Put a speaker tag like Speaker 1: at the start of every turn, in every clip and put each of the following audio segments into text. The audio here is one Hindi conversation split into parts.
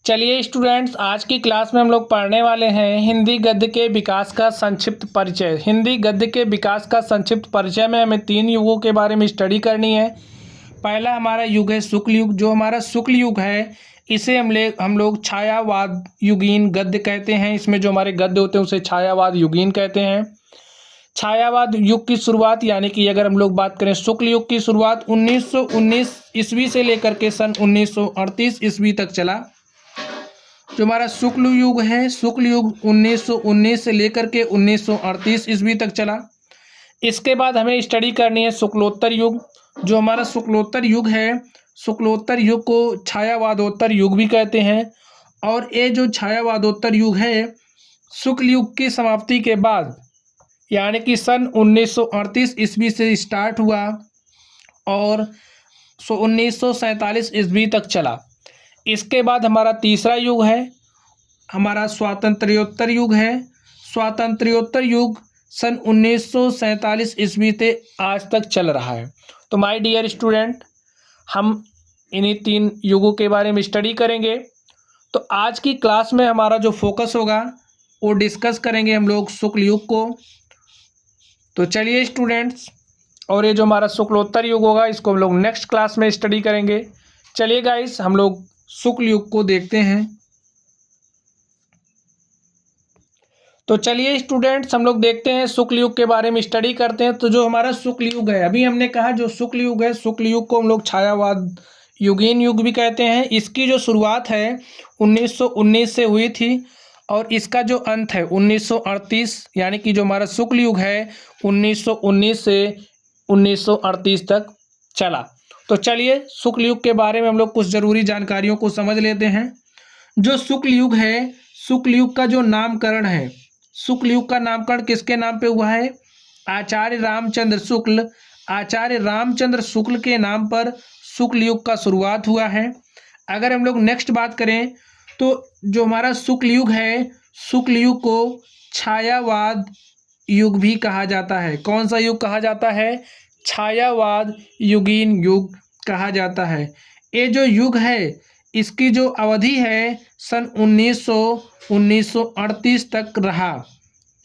Speaker 1: चलिए स्टूडेंट्स, आज की क्लास में हम लोग पढ़ने वाले हैं हिंदी गद्य के विकास का संक्षिप्त परिचय। हिंदी गद्य के विकास का संक्षिप्त परिचय में हमें 3 युगों के बारे में स्टडी करनी है। पहला हमारा युग है शुक्ल युग। जो हमारा शुक्ल युग है इसे हम लोग छायावाद युगीन गद्य कहते हैं। इसमें जो हमारे गद्य होते हैं उसे छायावाद युगीन कहते हैं। छायावाद युग की शुरुआत यानी कि अगर हम लोग बात करें शुक्ल युग की शुरुआत 1919 ईस्वी से लेकर के सन 1938 ईस्वी तक चला। जो हमारा शुक्ल युग है, शुक्ल युग 1919 से लेकर के 1938 ईस्वी तक चला। इसके बाद हमें स्टडी करनी है शुक्लोत्तर युग। जो हमारा शुक्लोत्तर युग है, शुक्लोत्तर युग को छायावादोत्तर युग भी कहते हैं। और ये जो छायावादोत्तर युग है, शुक्ल युग की समाप्ति के बाद यानी कि सन 1938 ईस्वी से स्टार्ट हुआ और 1947 ईस्वी तक चला। इसके बाद हमारा तीसरा युग है, हमारा स्वातंत्र्योत्तर युग है। स्वातंत्र्योत्तर युग सन 1947 ईस्वी से आज तक चल रहा है। तो माय डियर स्टूडेंट, हम इन्हीं 3 युगों के बारे में स्टडी करेंगे। तो आज की क्लास में हमारा जो फोकस होगा वो डिस्कस करेंगे हम लोग शुक्ल युग को। तो चलिए स्टूडेंट्स, और ये जो हमारा शुक्लोत्तर युग होगा इसको हम लोग नेक्स्ट क्लास में स्टडी करेंगे। चलिए गाइस, हम लोग शुक्ल युग को देखते हैं। तो चलिए स्टूडेंट्स, हम लोग देखते हैं शुक्ल युग के बारे में स्टडी करते हैं। तो जो हमारा शुक्ल युग है, अभी हमने कहा जो शुक्ल युग है, शुक्ल युग को हम लोग छायावाद युगीन युग भी कहते हैं। इसकी जो शुरुआत है 1919 से हुई थी और इसका जो अंत है 1938, यानी कि जो हमारा शुक्ल युग है 1919 से 1938 तक चला। तो चलिए शुक्ल युग के बारे में हम लोग कुछ ज़रूरी जानकारियों को समझ लेते हैं। जो शुक्ल युग है, शुक्ल युग का जो नामकरण है, शुक्ल युग का नामकरण किसके नाम पे हुआ है? आचार्य रामचंद्र शुक्ल। आचार्य रामचंद्र शुक्ल के नाम पर शुक्ल युग का शुरुआत हुआ है। अगर हम लोग नेक्स्ट बात करें तो जो हमारा शुक्ल युग है, शुक्ल युग को छायावाद युग भी कहा जाता है। कौन सा युग कहा जाता है? छायावाद युगीन युग कहा जाता है। ये जो युग है इसकी जो अवधि है सन 1938 तक रहा।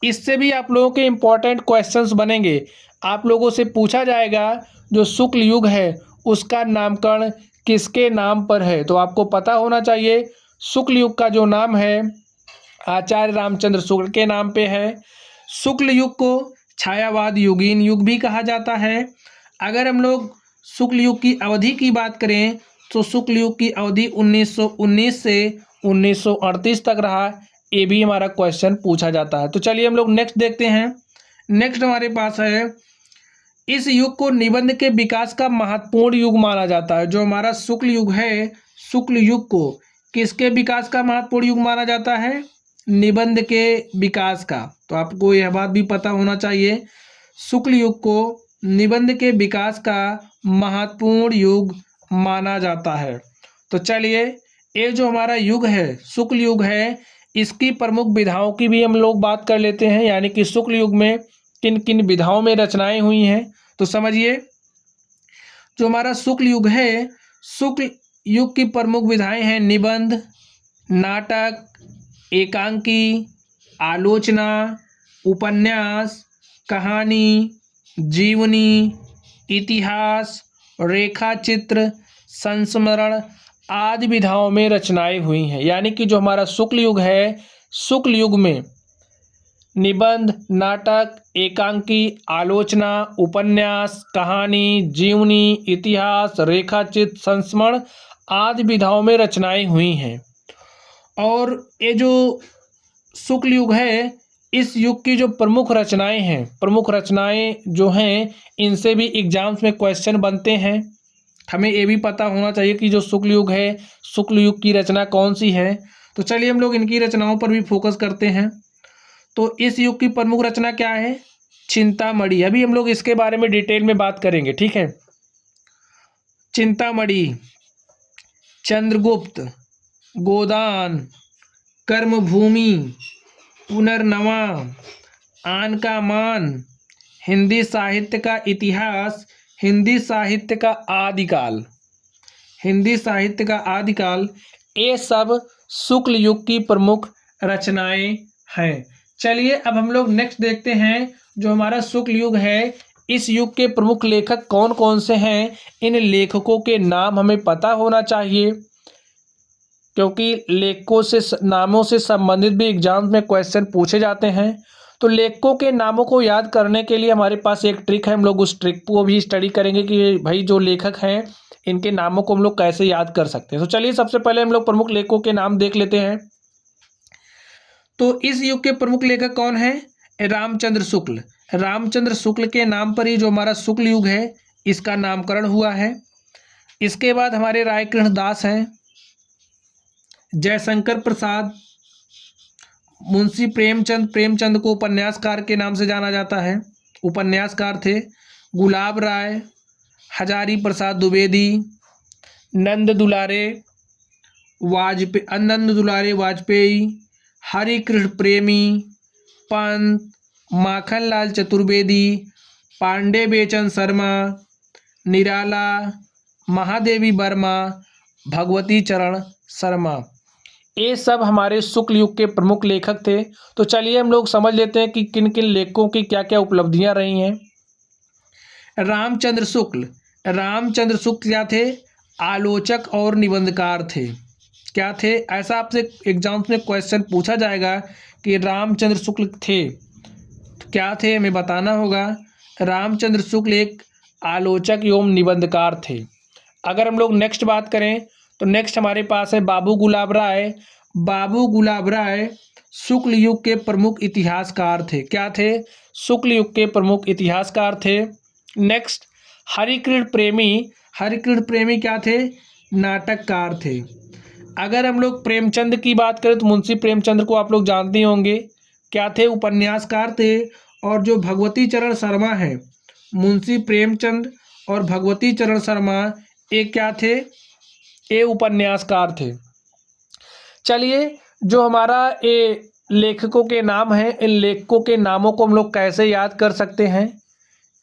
Speaker 1: इससे भी आप लोगों के इम्पोर्टेंट क्वेश्चंस बनेंगे। आप लोगों से पूछा जाएगा जो शुक्ल युग है उसका नामकरण किसके नाम पर है। तो आपको पता होना चाहिए शुक्ल युग का जो नाम है आचार्य रामचंद्र शुक्ल के नाम पे है। शुक्ल युग को छायावाद युगीन युग भी कहा जाता है। अगर हम लोग शुक्ल युग की अवधि की बात करें तो शुक्ल युग की अवधि 1919 से 1938 तक रहा। ये भी हमारा क्वेश्चन पूछा जाता है। तो चलिए हम लोग नेक्स्ट देखते हैं। नेक्स्ट हमारे पास है, इस युग को निबंध के विकास का महत्वपूर्ण युग माना जाता है। जो हमारा शुक्ल युग है, शुक्ल युग को किसके विकास का महत्वपूर्ण युग माना जाता है? निबंध के विकास का। तो आपको यह बात भी पता होना चाहिए, शुक्ल युग को निबंध के विकास का महत्वपूर्ण युग माना जाता है। तो चलिए, ये जो हमारा युग है शुक्ल युग है, इसकी प्रमुख विधाओं की भी हम लोग बात कर लेते हैं, यानी कि शुक्ल युग में किन किन विधाओं में रचनाएं हुई हैं। तो समझिए, जो हमारा शुक्ल युग है, शुक्ल युग की प्रमुख विधाएं हैं निबंध, नाटक, एकांकी, आलोचना, उपन्यास, कहानी, जीवनी, इतिहास, रेखाचित्र, संस्मरण आदि विधाओं में रचनाएं हुई हैं। यानी कि जो हमारा शुक्ल युग है, शुक्ल युग में निबंध, नाटक, एकांकी, आलोचना, उपन्यास, कहानी, जीवनी, इतिहास, रेखाचित्र, संस्मरण आदि विधाओं में रचनाएं हुई हैं। और ये जो शुक्ल युग है, इस युग की जो प्रमुख रचनाएं हैं, प्रमुख रचनाएं जो हैं इनसे भी एग्जाम्स में क्वेश्चन बनते हैं। हमें ये भी पता होना चाहिए कि जो शुक्ल युग है, शुक्ल युग की रचना कौन सी है। तो चलिए हम लोग इनकी रचनाओं पर भी फोकस करते हैं। तो इस युग की प्रमुख रचना क्या है? चिंतामणि। अभी हम लोग इसके बारे में डिटेल में बात करेंगे, ठीक है। चिंतामणि, चंद्रगुप्त, गोदान, कर्मभूमि, पुनर्नवा, आन का मान, हिंदी साहित्य का इतिहास, हिंदी साहित्य का आदिकाल, हिंदी साहित्य का आदिकाल, ये सब शुक्ल युग की प्रमुख रचनाएं हैं। चलिए अब हम लोग नेक्स्ट देखते हैं, जो हमारा शुक्ल युग है, इस युग के प्रमुख लेखक कौन कौन से हैं। इन लेखकों के नाम हमें पता होना चाहिए, क्योंकि लेखकों से नामों से संबंधित भी एग्जाम में क्वेश्चन पूछे जाते हैं। तो लेखकों के नामों को याद करने के लिए हमारे पास एक ट्रिक है, हम लोग उस ट्रिक को भी स्टडी करेंगे कि भाई जो लेखक हैं इनके नामों को हम लोग कैसे याद कर सकते हैं। तो चलिए सबसे पहले हम लोग प्रमुख लेखकों के नाम देख लेते हैं। तो इस युग के प्रमुख लेखक कौन हैं? रामचंद्र शुक्ल। रामचंद्र शुक्ल के नाम पर ही जो हमारा शुक्ल युग है इसका नामकरण हुआ है। इसके बाद हमारे रायकृष्ण दास हैं, जयशंकर प्रसाद, मुंशी प्रेमचंद को उपन्यासकार के नाम से जाना जाता है, उपन्यासकार थे। गुलाब राय, हजारी प्रसाद द्विवेदी, नंद दुलारे वाजपेयी, हरिकृष्ण प्रेमी, पंत, माखनलाल चतुर्वेदी, पांडे बेचन शर्मा, निराला, महादेवी वर्मा, भगवती चरण शर्मा, ये सब हमारे शुक्ल युग के प्रमुख लेखक थे। तो चलिए हम लोग समझ लेते हैं कि किन किन लेखकों की क्या क्या उपलब्धियां रही हैं। रामचंद्र शुक्ल क्या थे? आलोचक और निबंधकार थे। क्या थे? ऐसा आपसे एग्जाम्स में क्वेश्चन पूछा जाएगा कि रामचंद्र शुक्ल थे, तो क्या थे हमें बताना होगा। रामचंद्र शुक्ल एक आलोचक एवं निबंधकार थे। अगर हम लोग नेक्स्ट बात करें तो नेक्स्ट हमारे पास है बाबू गुलाब राय। बाबू गुलाब राय शुक्ल युग के प्रमुख इतिहासकार थे। क्या थे? शुक्ल युग के प्रमुख इतिहासकार थे। नेक्स्ट हरिकृष्ण प्रेमी क्या थे? नाटककार थे। अगर हम लोग प्रेमचंद की बात करें तो मुंशी प्रेमचंद को आप लोग जानते होंगे, क्या थे? उपन्यासकार थे। और जो भगवती चरण शर्मा है, मुंशी प्रेमचंद और भगवती चरण शर्मा, ये क्या थे? ये उपन्यासकार थे। चलिए जो हमारा ये लेखकों के नाम हैं, इन लेखकों के नामों को हम लोग कैसे याद कर सकते हैं,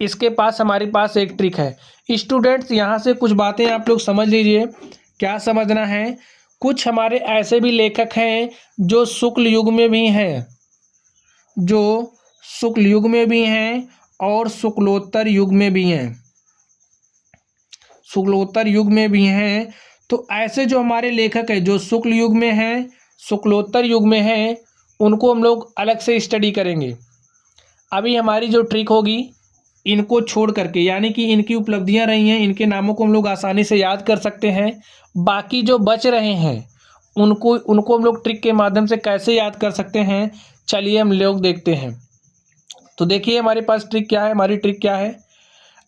Speaker 1: इसके पास हमारे पास एक ट्रिक है। स्टूडेंट्स यहाँ से कुछ बातें आप लोग समझ लीजिए। क्या समझना है? कुछ हमारे ऐसे भी लेखक हैं जो शुक्ल युग में भी हैं, और शुक्लोत्तर युग में भी हैं। तो ऐसे जो हमारे लेखक हैं जो शुक्ल युग में हैं, शुक्लोत्तर युग में हैं, उनको हम लोग अलग से स्टडी करेंगे। अभी हमारी जो ट्रिक होगी, इनको छोड़ करके, यानी कि इनकी उपलब्धियां रही हैं, इनके नामों को हम लोग आसानी से याद कर सकते हैं। बाकी जो बच रहे हैं उनको हम लोग ट्रिक के माध्यम से कैसे याद कर सकते हैं, चलिए हम लोग देखते हैं। तो देखिए हमारे पास ट्रिक क्या है। हमारी ट्रिक क्या है?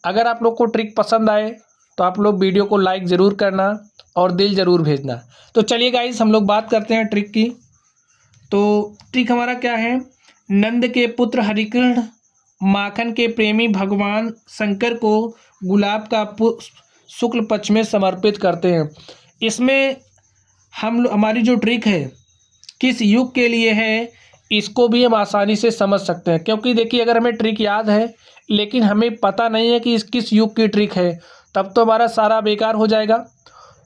Speaker 1: अगर आप लोग को ट्रिक पसंद आए तो आप लोग वीडियो को लाइक ज़रूर करना और दिल ज़रूर भेजना। तो चलिए गाइस हम लोग बात करते हैं ट्रिक की। तो ट्रिक हमारा क्या है? नंद के पुत्र हरिकृष्ण माखन के प्रेमी भगवान शंकर को गुलाब का पुष्प शुक्ल पक्ष में समर्पित करते हैं। इसमें हमारी जो ट्रिक है किस युग के लिए है, इसको भी हम आसानी से समझ सकते हैं। क्योंकि देखिए अगर हमें ट्रिक याद है लेकिन हमें पता नहीं है कि इस किस युग की ट्रिक है, तब तो हमारा सारा बेकार हो जाएगा।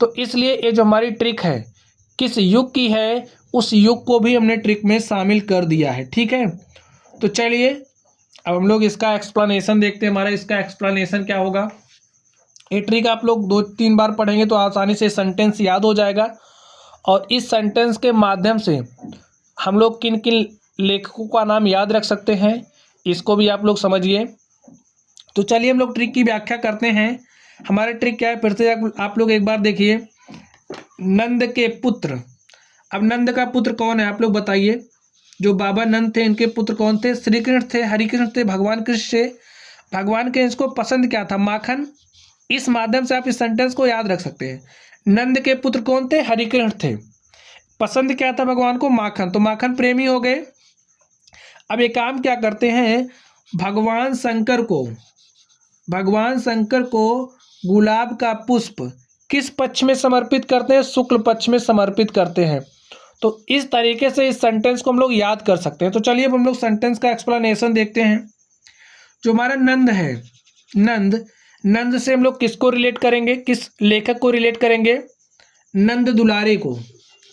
Speaker 1: तो इसलिए ये जो हमारी ट्रिक है किस युग की है, उस युग को भी हमने ट्रिक में शामिल कर दिया है। ठीक है, तो चलिए अब हम लोग इसका एक्सप्लेनेशन देखते हैं। हमारा इसका एक्सप्लेनेशन क्या होगा। ये ट्रिक आप लोग 2-3 बार पढ़ेंगे तो आसानी से सेंटेंस याद हो जाएगा, और इस सेंटेंस के माध्यम से हम लोग किन किन लेखकों का नाम याद रख सकते हैं, इसको भी आप लोग समझिए। तो चलिए हम लोग ट्रिक की व्याख्या करते हैं। हमारा ट्रिक क्या है, फिर से आप लोग एक बार देखिए। नंद के पुत्र, अब नंद का पुत्र कौन है आप लोग बताइए। जो बाबा नंद थे इनके पुत्र कौन थे? श्री कृष्ण थे, हरिकृष्ण थे, भगवान कृष्ण थे। भगवान कृष्ण को पसंद क्या था? माखन। इस माध्यम से आप इस सेंटेंस को याद रख सकते हैं। नंद के पुत्र कौन थे? हरिकृष्ण थे। पसंद क्या था भगवान को? माखन। तो माखन प्रेमी हो गए। अब ये काम क्या करते हैं, भगवान शंकर को गुलाब का पुष्प किस पक्ष में समर्पित करते हैं? शुक्ल पक्ष में समर्पित करते हैं। तो इस तरीके से इस सेंटेंस को हम लोग याद कर सकते हैं। तो चलिए अब हम लोग सेंटेंस का एक्सप्लेनेशन देखते हैं। जो हमारा नंद है, नंद से हम लोग किसको रिलेट करेंगे, किस लेखक को रिलेट करेंगे? नंद दुलारे को।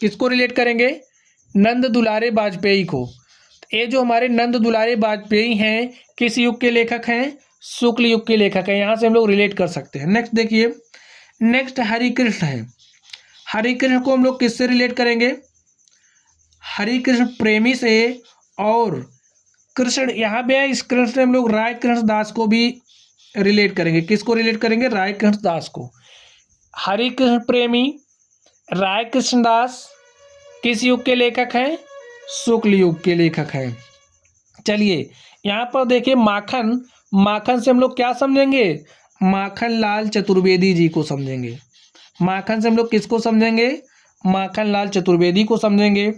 Speaker 1: किसको रिलेट करेंगे? नंद दुलारे वाजपेयी को। ये जो हमारे नंद दुलारे वाजपेयी हैं किस युग के लेखक हैं? शुक्ल युग के लेखक हैं। यहाँ से हम लोग रिलेट कर सकते हैं। नेक्स्ट देखिए, नेक्स्ट हरिकृष्ण है। हरिकृष्ण को हम लोग किससे रिलेट करेंगे? हरिकृष्ण प्रेमी से। और कृष्ण यहाँ पे है, इस कृष्ण से हम लोग राय कृष्ण दास को भी रिलेट करेंगे। किसको रिलेट करेंगे? राय कृष्ण दास को। हरिकृष्ण प्रेमी, राय कृष्ण दास किस युग के लेखक हैं? शुक्ल युग के लेखक हैं। चलिए यहाँ पर देखिए, माखन, माखन से हम लोग क्या समझेंगे? माखन लाल चतुर्वेदी जी को समझेंगे। माखन से हम लोग किसको समझेंगे? माखन लाल चतुर्वेदी को समझेंगे।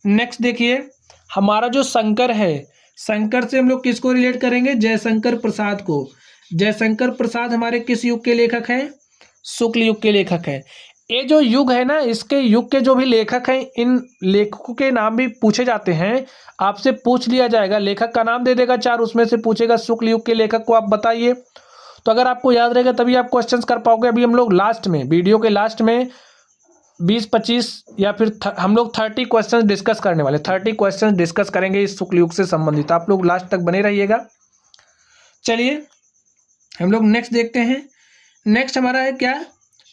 Speaker 1: नेक्स्ट देखिए, हमारा जो शंकर है, शंकर से हम लोग किसको रिलेट करेंगे? जयशंकर प्रसाद को। जयशंकर प्रसाद हमारे किस युग के लेखक हैं? शुक्ल युग के लेखक हैं। ये जो युग है ना, इसके युग के जो भी लेखक हैं, इन लेखकों के नाम भी पूछे जाते हैं। आपसे पूछ लिया जाएगा, लेखक का नाम दे देगा 4, उसमें से पूछेगा शुक्ल युग के लेखक को आप बताइए। तो अगर आपको याद रहेगा तभी आप क्वेश्चंस कर पाओगे। अभी हम लोग लास्ट में, वीडियो के लास्ट में 20-25 या फिर हम लोग 30 क्वेश्चंस डिस्कस करने वाले, 30 क्वेश्चंस डिस्कस करेंगे इस शुक्ल युग से संबंधित। आप लोग लास्ट तक बने रहिएगा। चलिए हम लोग नेक्स्ट देखते हैं। नेक्स्ट हमारा है क्या?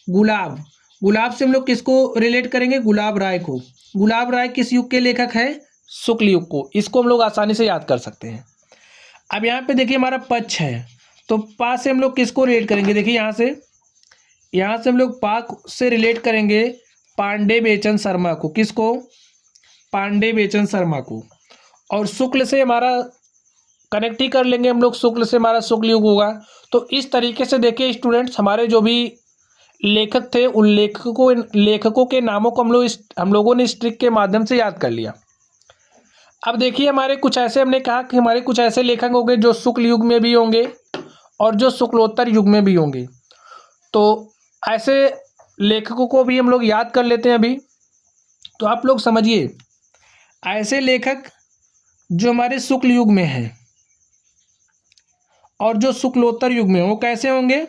Speaker 1: गुलाब। गुलाब से हम लोग किसको रिलेट करेंगे? गुलाब राय को। गुलाब राय किस युग के लेखक है? शुक्ल युग को। इसको हम लोग आसानी से याद कर सकते हैं। अब यहाँ पे देखिए हमारा पक्ष है, तो पा से हम लोग किसको रिलेट करेंगे? देखिए यहाँ से हम लोग पा से रिलेट करेंगे पांडे बेचन शर्मा को। किसको? पांडे बेचन शर्मा को। और शुक्ल से हमारा कनेक्ट ही कर लेंगे हम लोग, शुक्ल से हमारा शुक्ल युग होगा। तो इस तरीके से देखिए स्टूडेंट्स, हमारे जो भी लेखक थे उन लेखकों के नामों को हम लोगों ने इस ट्रिक के माध्यम से याद कर लिया। अब देखिए हमारे कुछ ऐसे, हमने कहा कि हमारे कुछ ऐसे लेखक होंगे जो शुक्ल युग में भी होंगे और जो शुक्लोत्तर युग में भी होंगे। तो ऐसे लेखकों को भी हम लोग याद कर लेते हैं अभी। तो आप लोग समझिए, ऐसे लेखक जो हमारे शुक्ल युग में हैं और जो शुक्लोत्तर युग में, वो कैसे होंगे?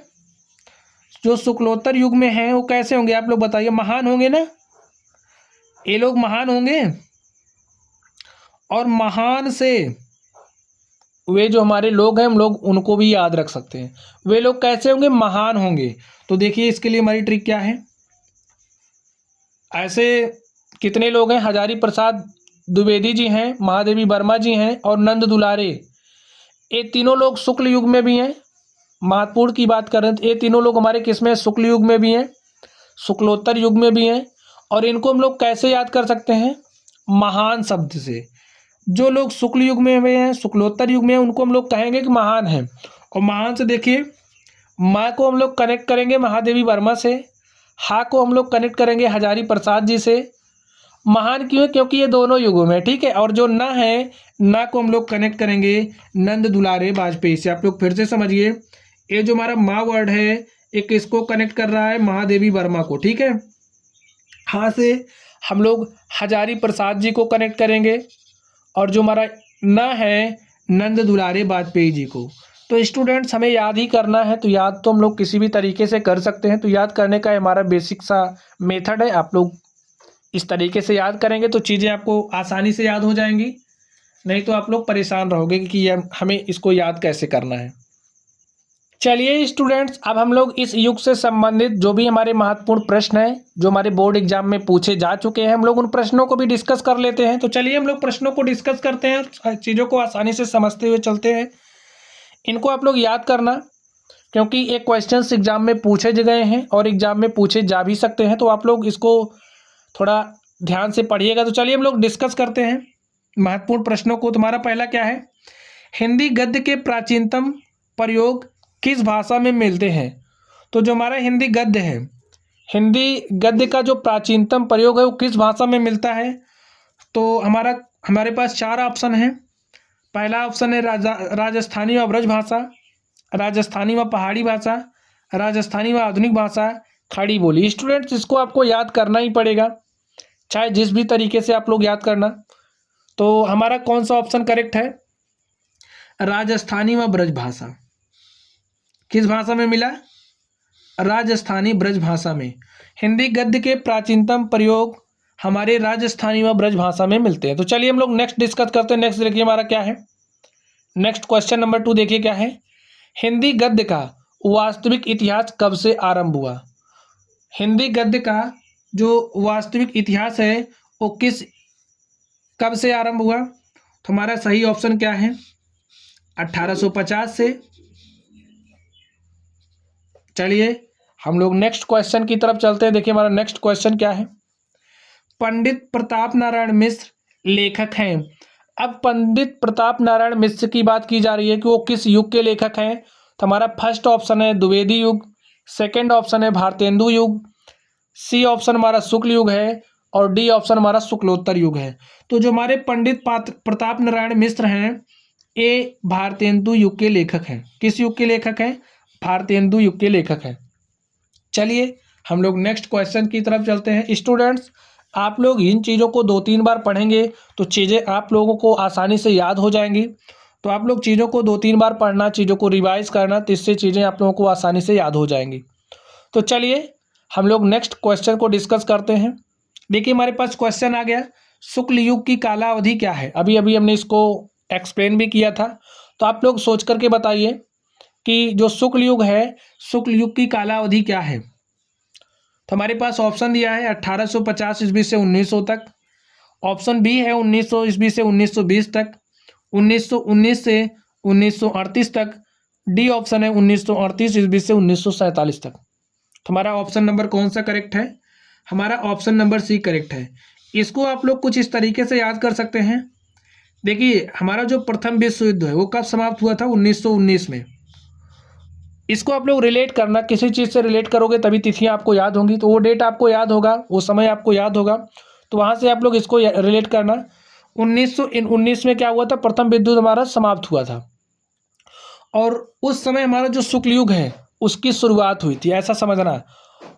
Speaker 1: जो शुक्लोत्तर युग में हैं वो कैसे होंगे? आप लोग बताइए। महान होंगे ना, ये लोग महान होंगे। और महान से वे जो हमारे लोग हैं, हम लोग उनको भी याद रख सकते हैं। वे लोग कैसे होंगे? महान होंगे। तो देखिए इसके लिए हमारी ट्रिक क्या है। ऐसे कितने लोग हैं? हजारी प्रसाद द्विवेदी जी हैं, महादेवी वर्मा जी हैं और नंद दुलारे। ये तीनों लोग शुक्ल युग में भी हैं। महत्वपूर्ण की बात कर रहे हैं, ये तीनों लोग हमारे किस में? शुक्ल युग में भी हैं, शुक्लोत्तर युग में भी हैं। और इनको हम लोग कैसे याद कर सकते हैं? महान शब्द से। जो लोग शुक्ल युग में भी हैं, शुक्लोत्तर युग में हैं, उनको हम लोग कहेंगे कि महान हैं। और महान से देखिए, माँ को हम लोग कनेक्ट करेंगे महादेवी वर्मा से, हा को हम लोग कनेक्ट करेंगे हजारी प्रसाद जी से। महान क्यों है? क्योंकि ये दोनों युगों में, ठीक है। और जो ना है, ना को हम लोग कनेक्ट करेंगे नंद दुलारे वाजपेयी से। आप लोग फिर से समझिए, ये जो हमारा माँ वर्ड है, एक इसको कनेक्ट कर रहा है महादेवी वर्मा को, ठीक है। हाँ से हम लोग हजारी प्रसाद जी को कनेक्ट करेंगे और जो हमारा ना है, नंद दुलारे वाजपेयी जी को। तो स्टूडेंट्स हमें याद ही करना है, तो याद तो हम लोग किसी भी तरीके से कर सकते हैं। तो याद करने का हमारा बेसिक सा मेथड है। आप लोग इस तरीके से याद करेंगे तो चीज़ें आपको आसानी से याद हो जाएंगी, नहीं तो आप लोग परेशान रहोगे कि ये हमें इसको याद कैसे करना है। चलिए स्टूडेंट्स, अब हम लोग इस युग से संबंधित जो भी हमारे महत्वपूर्ण प्रश्न हैं, जो हमारे बोर्ड एग्जाम में पूछे जा चुके हैं, हम लोग उन प्रश्नों को भी डिस्कस कर लेते हैं। तो चलिए हम लोग प्रश्नों को डिस्कस करते हैं, चीज़ों को आसानी से समझते हुए चलते हैं। इनको आप लोग याद करना, क्योंकि ये क्वेश्चंस एग्जाम में पूछे गए हैं और एग्जाम में पूछे जा भी सकते हैं। तो आप लोग इसको थोड़ा ध्यान से पढ़िएगा। तो चलिए हम लोग डिस्कस करते हैं महत्वपूर्ण प्रश्नों को। तुम्हारा पहला क्या है? हिंदी गद्य के प्राचीनतम प्रयोग किस भाषा में मिलते हैं? तो जो हमारा हिंदी गद्य है, हिंदी गद्य का जो प्राचीनतम प्रयोग है वो किस भाषा में मिलता है? तो हमारे पास 4 ऑप्शन हैं। पहला ऑप्शन है राजस्थानी व ब्रज भाषा, राजस्थानी व पहाड़ी भाषा, राजस्थानी व आधुनिक भाषा, खड़ी बोली। स्टूडेंट्स इसको आपको याद करना ही पड़ेगा, चाहे जिस भी तरीके से आप लोग याद करना। तो हमारा कौन सा ऑप्शन करेक्ट है? राजस्थानी व ब्रज भाषा। किस भाषा में मिला? राजस्थानी ब्रज भाषा में। हिंदी गद्य के प्राचीनतम प्रयोग हमारे राजस्थानी व ब्रज भाषा में मिलते हैं। तो चलिए हम लोग नेक्स्ट डिस्कस करते हैं। नेक्स्ट देखिए हमारा क्या है, नेक्स्ट क्वेश्चन नंबर 2 देखिए क्या है। हिंदी गद्य का वास्तविक इतिहास कब से आरंभ हुआ? हिंदी गद्य का जो वास्तविक इतिहास है वो कब से आरंभ हुआ? तो हमारा सही ऑप्शन क्या है? 1850 से। चलिए हम लोग नेक्स्ट क्वेश्चन की तरफ चलते हैं। देखिए हमारा नेक्स्ट क्वेश्चन क्या है। पंडित प्रताप नारायण मिश्र लेखक हैं। अब पंडित प्रताप नारायण मिश्र की बात की जा रही है कि वो किस युग के लेखक हैं। तो हमारा फर्स्ट ऑप्शन है द्विवेदी युग, सेकंड ऑप्शन है भारतेंदु युग, सी ऑप्शन हमारा शुक्ल युग है और डी ऑप्शन हमारा शुक्लोत्तर युग है। तो जो हमारे पंडित प्रताप नारायण मिश्र हैं ये भारतेंदु युग के लेखक हैं। किस युग के लेखक हैं? भारतेंदु युग के लेखक हैं। चलिए हम लोग नेक्स्ट क्वेश्चन की तरफ चलते हैं। स्टूडेंट्स आप लोग इन चीज़ों को 2-3 बार पढ़ेंगे तो चीज़ें आप लोगों को आसानी से याद हो जाएंगी। तो आप लोग चीज़ों को 2-3 बार पढ़ना, चीज़ों को रिवाइज करना, तो इससे चीज़ें आप लोगों को आसानी से याद हो जाएंगी। तो चलिए हम लोग नेक्स्ट क्वेश्चन को डिस्कस करते हैं। देखिए हमारे पास क्वेश्चन आ गया, शुक्ल युग की कालावधि क्या है? अभी अभी हमने इसको एक्सप्लेन भी किया था। तो आप लोग सोच करके बताइए कि जो शुक्ल युग है, शुक्ल युग की कालावधि क्या है? तो हमारे पास ऑप्शन दिया है 1850 ईस्वी से 1900 तक, ऑप्शन बी है 1900 ईस्वी से 1920 तक, 1919 से 1938 तक, डी ऑप्शन है 1938 ईस्वी से 1947 तक। तो हमारा ऑप्शन नंबर कौन सा करेक्ट है? हमारा ऑप्शन नंबर सी करेक्ट है। इसको आप लोग कुछ इस तरीके से याद कर सकते हैं। देखिए हमारा जो प्रथम विश्व युद्ध है वो कब समाप्त हुआ था? 1919 में। इसको आप लोग रिलेट करना, किसी चीज़ से रिलेट करोगे तभी तिथियां आपको याद होंगी। तो वो डेट आपको याद होगा, वो समय आपको याद होगा, तो वहाँ से आप लोग इसको रिलेट करना। 1919 में क्या हुआ था? प्रथम विश्व युद्ध हमारा समाप्त हुआ था और उस समय हमारा जो शुक्ल युग है उसकी शुरुआत हुई थी, ऐसा समझना।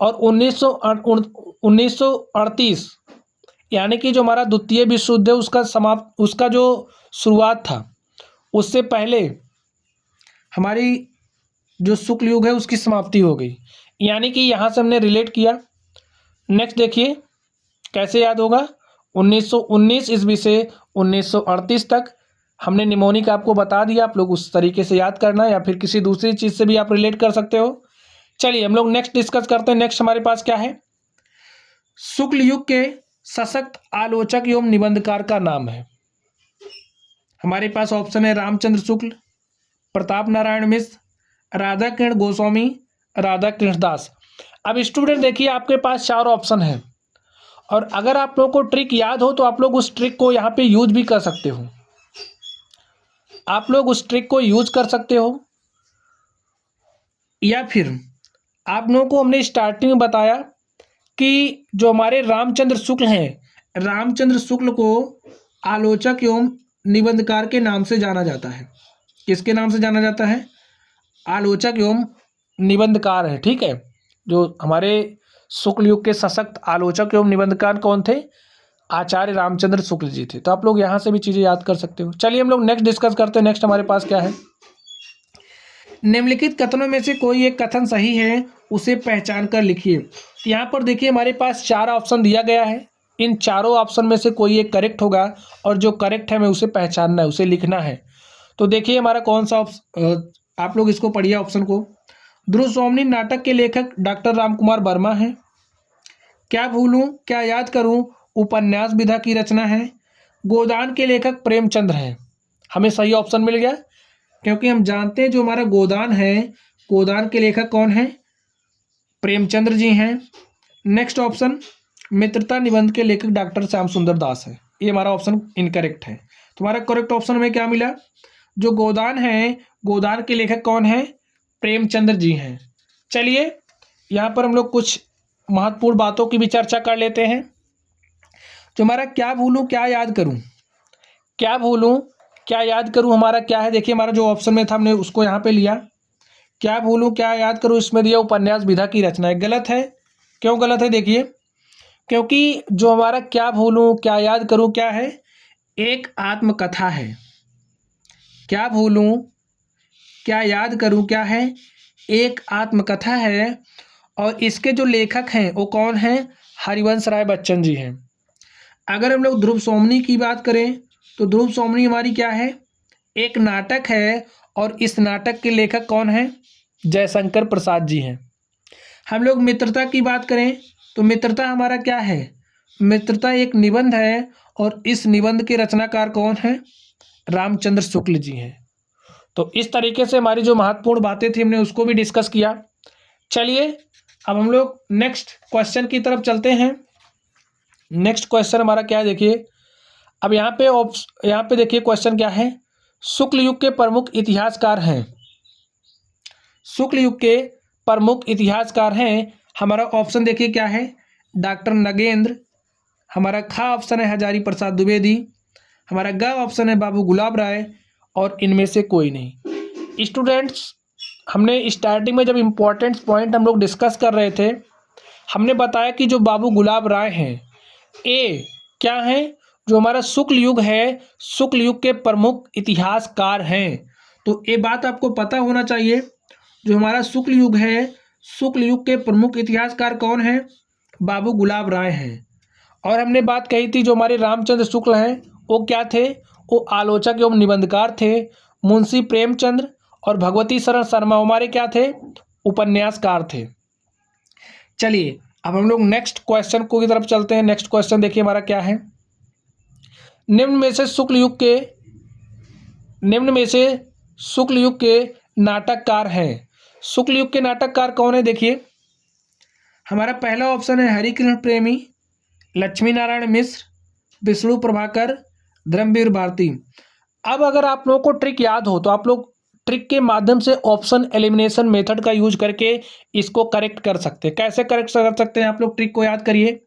Speaker 1: और 1938 यानी कि जो हमारा द्वितीय विश्व युद्ध है उसका जो शुरुआत था उससे पहले हमारी जो शुक्ल युग है उसकी समाप्ति हो गई, यानी कि यहाँ से हमने रिलेट किया। नेक्स्ट देखिए कैसे याद होगा। 1919 ईस्वी से 1938 तक हमने निमोनिक आपको बता दिया, आप लोग उस तरीके से याद करना या फिर किसी दूसरी चीज़ से भी आप रिलेट कर सकते हो। चलिए हम लोग नेक्स्ट डिस्कस करते हैं। नेक्स्ट हमारे पास क्या है? शुक्ल युग के सशक्त आलोचक एवं निबंधकार का नाम है। हमारे पास ऑप्शन है रामचंद्र शुक्ल, प्रताप नारायण मिश्र, राधाकृष्ण गोस्वामी, राधाकृष्ण दास। अब स्टूडेंट देखिए आपके पास 4 ऑप्शन है और अगर आप लोगों को ट्रिक याद हो तो आप लोग उस ट्रिक को यहाँ पे यूज भी कर सकते हो। आप लोग उस ट्रिक को यूज कर सकते हो या फिर आप लोगों को हमने स्टार्टिंग में बताया कि जो हमारे रामचंद्र शुक्ल हैं, रामचंद्र शुक्ल को आलोचक एवं निबंधकार के नाम से जाना जाता है। किसके नाम से जाना जाता है? आलोचक एवं निबंधकार है, ठीक है। जो हमारे शुक्ल युग के सशक्त आलोचक एवं निबंधकार कौन थे? आचार्य रामचंद्र शुक्ल जी थे। तो आप लोग यहाँ से भी चीज़ें याद कर सकते हो। चलिए हम लोग नेक्स्ट डिस्कस करते हैं। नेक्स्ट हमारे पास क्या है? निम्नलिखित कथनों में से कोई एक कथन सही है, उसे पहचान कर लिखिए। यहाँ पर देखिए हमारे पास 4 ऑप्शन दिया गया है, इन चारों ऑप्शन में से कोई एक करेक्ट होगा और जो करेक्ट है हमें उसे पहचानना है, उसे लिखना है। तो देखिए हमारा कौन सा आप लोग इसको पढ़िए ऑप्शन को। ध्रुव स्वामिनी नाटक के लेखक डॉक्टर रामकुमार वर्मा हैं। क्या भूलूं क्या याद करूं उपन्यास विधा की रचना है। गोदान के लेखक प्रेमचंद्र हैं। हमें सही ऑप्शन मिल गया क्योंकि हम जानते हैं जो हमारा गोदान है, गोदान के लेखक कौन है? प्रेमचंद्र जी हैं। नेक्स्ट ऑप्शन मित्रता निबंध के लेखक डॉक्टर श्याम सुंदर दास है। ये हमारा ऑप्शन इनकरेक्ट है। तुम्हारा करेक्ट ऑप्शन में क्या मिला? जो गोदान है, गोदान के लेखक कौन है? प्रेमचंद्र जी हैं। चलिए यहाँ पर हम लोग कुछ महत्वपूर्ण बातों की भी चर्चा कर लेते हैं। जो हमारा क्या भूलूं क्या याद करूं, क्या भूलूं क्या याद करूं हमारा क्या है? देखिए हमारा जो ऑप्शन में था हमने उसको यहाँ पे लिया। क्या भूलूं क्या याद करूं इसमें दिया उपन्यास विधा की रचना है। गलत है। क्यों गलत है? देखिए क्योंकि जो हमारा क्या भूलूं क्या याद करूं क्या है? एक आत्मकथा है। क्या भूलूं क्या याद करूं क्या है? एक आत्मकथा है और इसके जो लेखक हैं वो कौन हैं? हरिवंश राय बच्चन जी हैं। अगर हम लोग ध्रुव सोमनी की बात करें तो ध्रुव सोमनी हमारी क्या है, एक नाटक है और इस नाटक के लेखक कौन है, जयशंकर प्रसाद जी हैं। हम लोग मित्रता की बात करें तो मित्रता हमारा क्या है, मित्रता एक निबंध है और इस निबंध के रचनाकार कौन है, रामचंद्र शुक्ल जी हैं। तो इस तरीके से हमारी जो महत्वपूर्ण बातें थी हमने उसको भी डिस्कस किया। चलिए अब हम लोग नेक्स्ट क्वेश्चन की तरफ चलते हैं। नेक्स्ट क्वेश्चन हमारा क्या है देखिए, अब यहाँ पे देखिए क्वेश्चन क्या है, शुक्ल युग के प्रमुख इतिहासकार हैं, शुक्ल युग के प्रमुख इतिहासकार हैं। हमारा ऑप्शन देखिए क्या है, डॉक्टर नगेंद्र, हमारा खा ऑप्शन है हजारी प्रसाद द्विवेदी, हमारा ग ऑप्शन है बाबू गुलाब राय, और इनमें से कोई नहीं। स्टूडेंट्स, हमने स्टार्टिंग में जब इम्पोर्टेंट पॉइंट हम लोग डिस्कस कर रहे थे, हमने बताया कि जो बाबू गुलाब राय हैं ए क्या हैं, जो हमारा शुक्ल युग है, शुक्ल युग के प्रमुख इतिहासकार हैं। तो ये बात आपको पता होना चाहिए, जो हमारा शुक्ल युग है, शुक्ल युग के प्रमुख इतिहासकार कौन हैं, बाबू गुलाब राय हैं। और हमने बात कही थी जो हमारे रामचंद्र शुक्ल हैं वो क्या थे, वो आलोचक एवं निबंधकार थे। मुंशी प्रेमचंद्र और भगवती शरण शर्मा हमारे क्या थे, उपन्यासकार थे। चलिए अब हम लोग नेक्स्ट क्वेश्चन को की तरफ चलते हैं। नेक्स्ट क्वेश्चन देखिए हमारा क्या है, निम्न में से शुक्ल युग के नाटककार हैं। शुक्ल युग के नाटककार कौन है देखिए, हमारा पहला ऑप्शन है हरिकृष्ण प्रेमी, लक्ष्मी नारायण मिश्र, विष्णु प्रभाकर, धर्मवीर भारती। अब अगर आप लोगों को ट्रिक याद हो तो आप लोग ट्रिक के माध्यम से ऑप्शन एलिमिनेशन मेथड का यूज करके इसको करेक्ट कर सकते हैं। कैसे करेक्ट कर सकते हैं, आप लोग ट्रिक को याद करिए।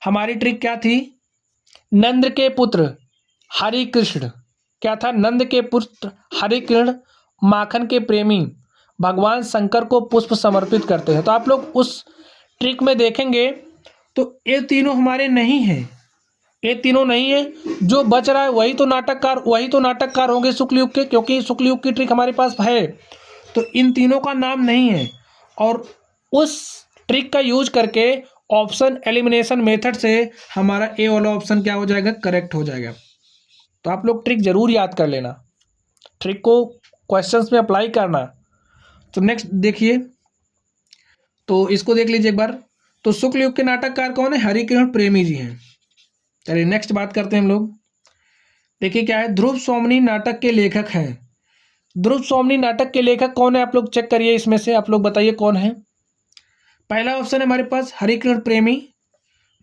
Speaker 1: हमारी ट्रिक क्या थी, नंद के पुत्र हरिकृष्ण, क्या था, नंद के पुत्र हरिकृष्ण माखन के प्रेमी भगवान शंकर को पुष्प समर्पित करते हैं। तो आप लोग उस ट्रिक में देखेंगे तो ये तीनों हमारे नहीं हैं, ये तीनों नहीं है। जो बच रहा है वही तो नाटककार होंगे शुक्ल युग के, क्योंकि शुक्ल युग की ट्रिक हमारे पास है। तो इन तीनों का नाम नहीं है और उस ट्रिक का यूज करके ऑप्शन एलिमिनेशन मेथड से हमारा ए वाला ऑप्शन क्या हो जाएगा, करेक्ट हो जाएगा। तो आप लोग ट्रिक जरूर याद कर लेना, ट्रिक को क्वेश्चंस में अप्लाई करना। तो नेक्स्ट देखिए, तो इसको देख लीजिए एक बार। तो शुक्ल युग के नाटककार कौन है, हरिकृष्ण प्रेमी जी हैं। चलिए नेक्स्ट बात करते हैं हम लोग। देखिए क्या है, ध्रुव सोमनी नाटक के लेखक हैं। ध्रुव सोमनी नाटक के लेखक कौन है, आप लोग चेक करिए, इसमें से आप लोग बताइए कौन है। पहला ऑप्शन है हमारे पास हरिकृष्ण प्रेमी,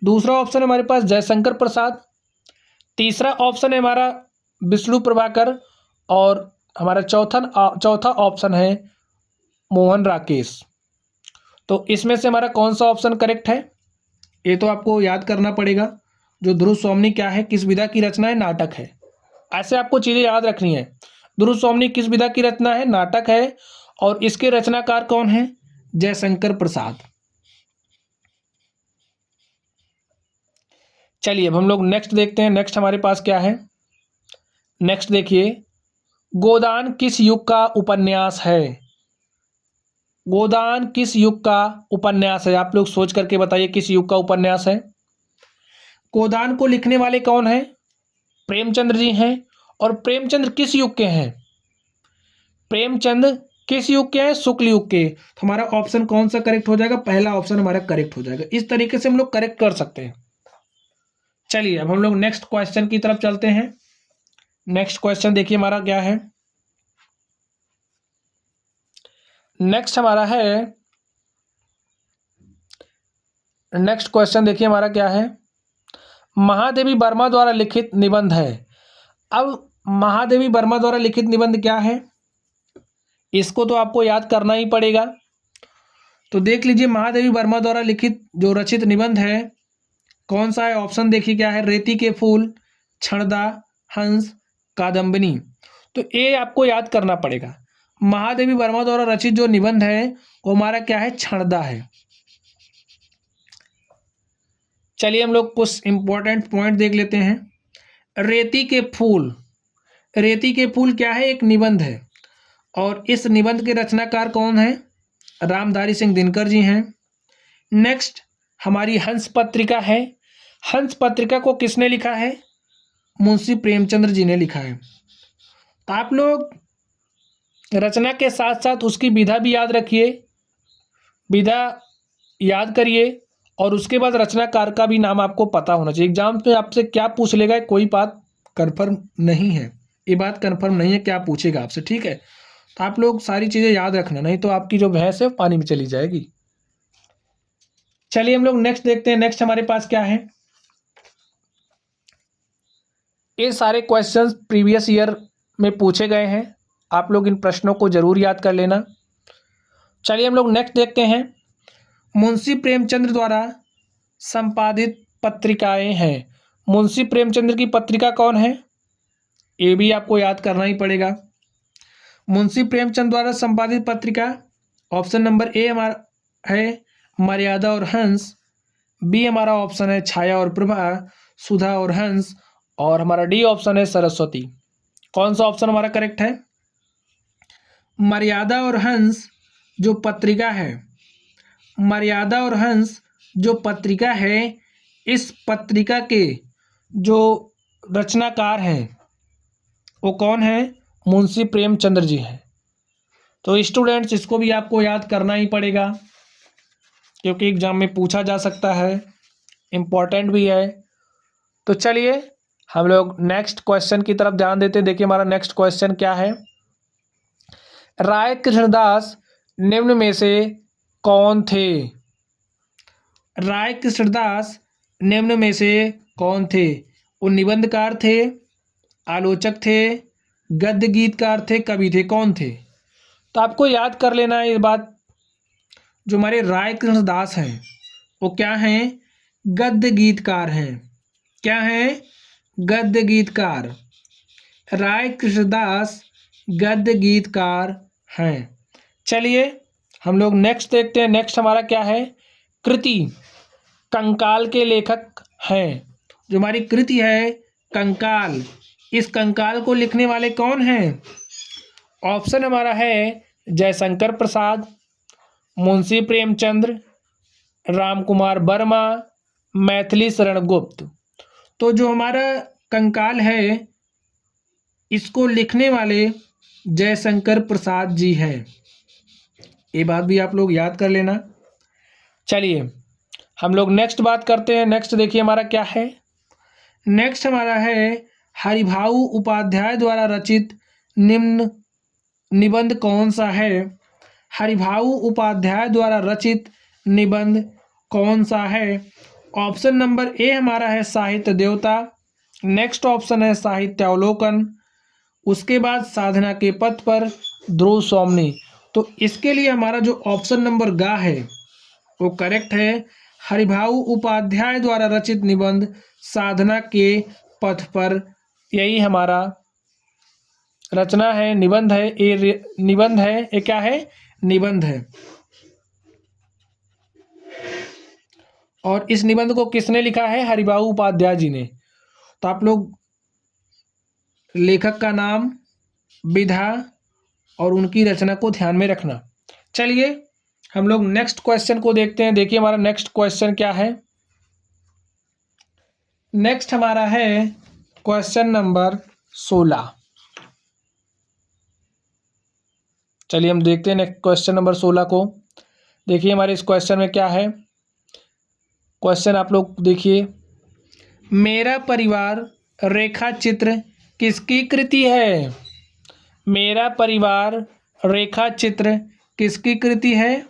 Speaker 1: दूसरा ऑप्शन है हमारे पास जयशंकर प्रसाद, तीसरा ऑप्शन है हमारा विष्णु प्रभाकर, और हमारा चौथा ऑप्शन है मोहन राकेश। तो इसमें से हमारा कौन सा ऑप्शन करेक्ट है, ये तो आपको याद करना पड़ेगा। जो ध्रुव सोमनी क्या है, किस विधा की रचना है, नाटक है। ऐसे आपको चीजें याद रखनी है। ध्रुव सोमनी किस विधा की रचना है, नाटक है, और इसके रचनाकार कौन है, जयशंकर प्रसाद। चलिए अब हम लोग नेक्स्ट देखते हैं। नेक्स्ट हमारे पास क्या है, नेक्स्ट देखिए, गोदान किस युग का उपन्यास है। गोदान किस युग का उपन्यास है, आप लोग सोच करके बताइए किस युग का उपन्यास है। गोदान को लिखने वाले कौन है, प्रेमचंद्र जी हैं। और प्रेमचंद्र किस युग के हैं, प्रेमचंद किस युग के हैं, शुक्ल युग के। तो हमारा ऑप्शन कौन सा करेक्ट हो जाएगा, पहला ऑप्शन हमारा करेक्ट हो जाएगा। इस तरीके से हम लोग करेक्ट कर सकते हैं। चलिए अब हम लोग नेक्स्ट क्वेश्चन की तरफ चलते हैं। नेक्स्ट क्वेश्चन देखिए हमारा क्या है, नेक्स्ट हमारा है, नेक्स्ट क्वेश्चन देखिए हमारा क्या है, महादेवी वर्मा द्वारा लिखित निबंध है। अब महादेवी वर्मा द्वारा लिखित निबंध क्या है, इसको तो आपको याद करना ही पड़ेगा। तो देख लीजिए महादेवी वर्मा द्वारा लिखित जो रचित निबंध है कौन सा है, ऑप्शन देखिए क्या है, रेती के फूल, क्षणदा, हंस, कादम्बिनी। तो ये आपको याद करना पड़ेगा। महादेवी वर्मा द्वारा रचित जो निबंध है वो हमारा क्या है, क्षणदा है। चलिए हम लोग कुछ इंपॉर्टेंट पॉइंट देख लेते हैं। रेती के फूल, रेती के फूल क्या है, एक निबंध है, और इस निबंध के रचनाकार कौन है, रामधारी सिंह दिनकर जी हैं। नेक्स्ट हमारी हंस पत्रिका है। हंस पत्रिका को किसने लिखा है? मुंशी प्रेमचंद्र जी ने लिखा है। तो आप लोग रचना के साथ साथ उसकी विधा भी याद रखिए, विधा याद करिए, और उसके बाद रचनाकार का भी नाम आपको पता होना चाहिए। एग्जाम में आपसे क्या पूछ लेगा कोई बात कन्फर्म नहीं है, ये बात कन्फर्म नहीं है क्या पूछेगा आपसे, ठीक है। तो आप लोग सारी चीज़ें याद रखना, नहीं तो आपकी जो भैंस है पानी में चली जाएगी। चलिए हम लोग नेक्स्ट देखते हैं। नेक्स्ट हमारे पास क्या है, ये सारे क्वेश्चंस प्रीवियस ईयर में पूछे गए हैं, आप लोग इन प्रश्नों को जरूर याद कर लेना। चलिए हम लोग नेक्स्ट देखते हैं। मुंशी प्रेमचंद्र द्वारा संपादित पत्रिकाएं हैं। मुंशी प्रेमचंद्र की पत्रिका कौन है? ये भी आपको याद करना ही पड़ेगा। मुंशी प्रेमचंद द्वारा संपादित पत्रिका, ऑप्शन नंबर ए हमारा है मर्यादा और हंस, बी हमारा ऑप्शन है छाया और प्रभा, सुधा और हंस, और हमारा डी ऑप्शन है सरस्वती। कौन सा ऑप्शन हमारा करेक्ट है? मर्यादा और हंस जो पत्रिका है, मर्यादा और हंस जो पत्रिका है, इस पत्रिका के जो रचनाकार हैं वो कौन है? मुंशी प्रेमचंद्र जी हैं। तो स्टूडेंट्स इसको भी आपको याद करना ही पड़ेगा, क्योंकि एग्जाम में पूछा जा सकता है, इम्पॉर्टेंट भी है। तो चलिए हम लोग नेक्स्ट क्वेश्चन की तरफ ध्यान देते हैं। देखिए हमारा नेक्स्ट क्वेश्चन क्या है। राय कृष्णदास निम्न में से कौन थे? राय कृष्णदास निम्न में से कौन थे? वो निबंधकार थे, आलोचक थे, गद्य गीतकार थे, कवि थे, कौन थे? तो आपको याद कर लेना है ये बात। जो हमारे राय कृष्णदास हैं वो क्या हैं? गद्य गीतकार हैं। क्या हैं? गद्य गीतकार। राय कृष्णदास गद्य गीतकार हैं। चलिए हम लोग नेक्स्ट देखते हैं। नेक्स्ट हमारा क्या है? कृति कंकाल के लेखक हैं। जो हमारी कृति है कंकाल, इस कंकाल को लिखने वाले कौन हैं? ऑप्शन हमारा है जयशंकर प्रसाद, मुंशी प्रेमचंद्र, रामकुमार वर्मा, मैथिली शरण गुप्त। तो जो हमारा कंकाल है इसको लिखने वाले जयशंकर प्रसाद जी हैं। ये बात भी आप लोग याद कर लेना। चलिए हम लोग नेक्स्ट बात करते हैं। नेक्स्ट देखिए हमारा क्या है। नेक्स्ट हमारा है हरिभाऊ उपाध्याय द्वारा रचित निम्न निबंध कौन सा है? हरिभाऊ उपाध्याय द्वारा रचित निबंध कौन सा है? ऑप्शन नंबर ए हमारा है साहित्य देवता, नेक्स्ट ऑप्शन है साहित्यावलोकन, उसके बाद साधना के पथ पर, ध्रुव स्वामिनी। तो इसके लिए हमारा जो ऑप्शन नंबर गा है वो करेक्ट है। हरिभाऊ उपाध्याय द्वारा रचित निबंध साधना के पथ पर, यही हमारा रचना है, निबंध है, ये निबंध है, ये क्या है? निबंध है। और इस निबंध को किसने लिखा है? हरिभाऊ उपाध्याय जी ने। तो आप लोग लेखक का नाम, विधा और उनकी रचना को ध्यान में रखना। चलिए हम लोग नेक्स्ट क्वेश्चन को देखते हैं। देखिए हमारा नेक्स्ट क्वेश्चन क्या है। नेक्स्ट हमारा है क्वेश्चन नंबर 16। चलिए हम देखते हैं नेक्स्ट क्वेश्चन नंबर 16 को। देखिए हमारे इस क्वेश्चन में क्या है। क्वेश्चन आप लोग देखिए, मेरा परिवार रेखा चित्र किसकी कृति है? मेरा परिवार रेखा चित्र किसकी कृति है?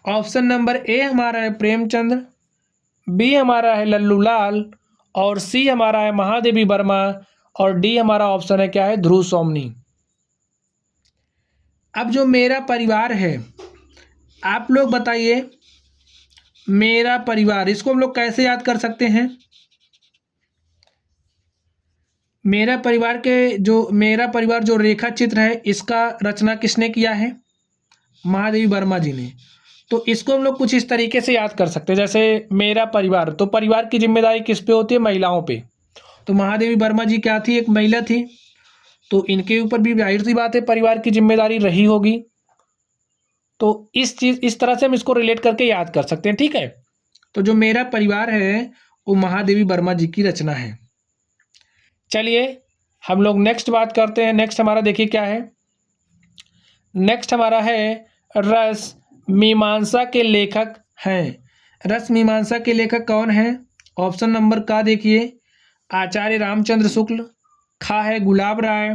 Speaker 1: ऑप्शन नंबर ए हमारा है प्रेमचंद्र, बी हमारा है लल्लू लाल, और सी हमारा है महादेवी वर्मा, और डी हमारा ऑप्शन है क्या है? ध्रुव स्वामिनी। अब जो मेरा परिवार है, आप लोग बताइए मेरा परिवार, इसको हम लोग कैसे याद कर सकते हैं? मेरा परिवार जो रेखा चित्र है इसका रचना किसने किया है? महादेवी वर्मा जी ने। तो इसको हम लोग कुछ इस तरीके से याद कर सकते हैं, जैसे मेरा परिवार, तो परिवार की जिम्मेदारी किस पे होती है? महिलाओं पे। तो महादेवी वर्मा जी क्या थी? एक महिला थी, तो इनके ऊपर भी जाहिर सी बात है परिवार की जिम्मेदारी रही होगी। तो इस तरह से हम इसको रिलेट करके याद कर सकते हैं, ठीक है। तो जो मेरा परिवार है वो महादेवी वर्मा जी की रचना है। चलिए हम लोग नेक्स्ट बात करते हैं। नेक्स्ट हमारा देखिए क्या है। नेक्स्ट हमारा है रस मीमांसा के लेखक हैं। रस मीमांसा के लेखक कौन हैं? ऑप्शन नंबर का देखिए, आचार्य रामचंद्र शुक्ल, खा है गुलाब राय,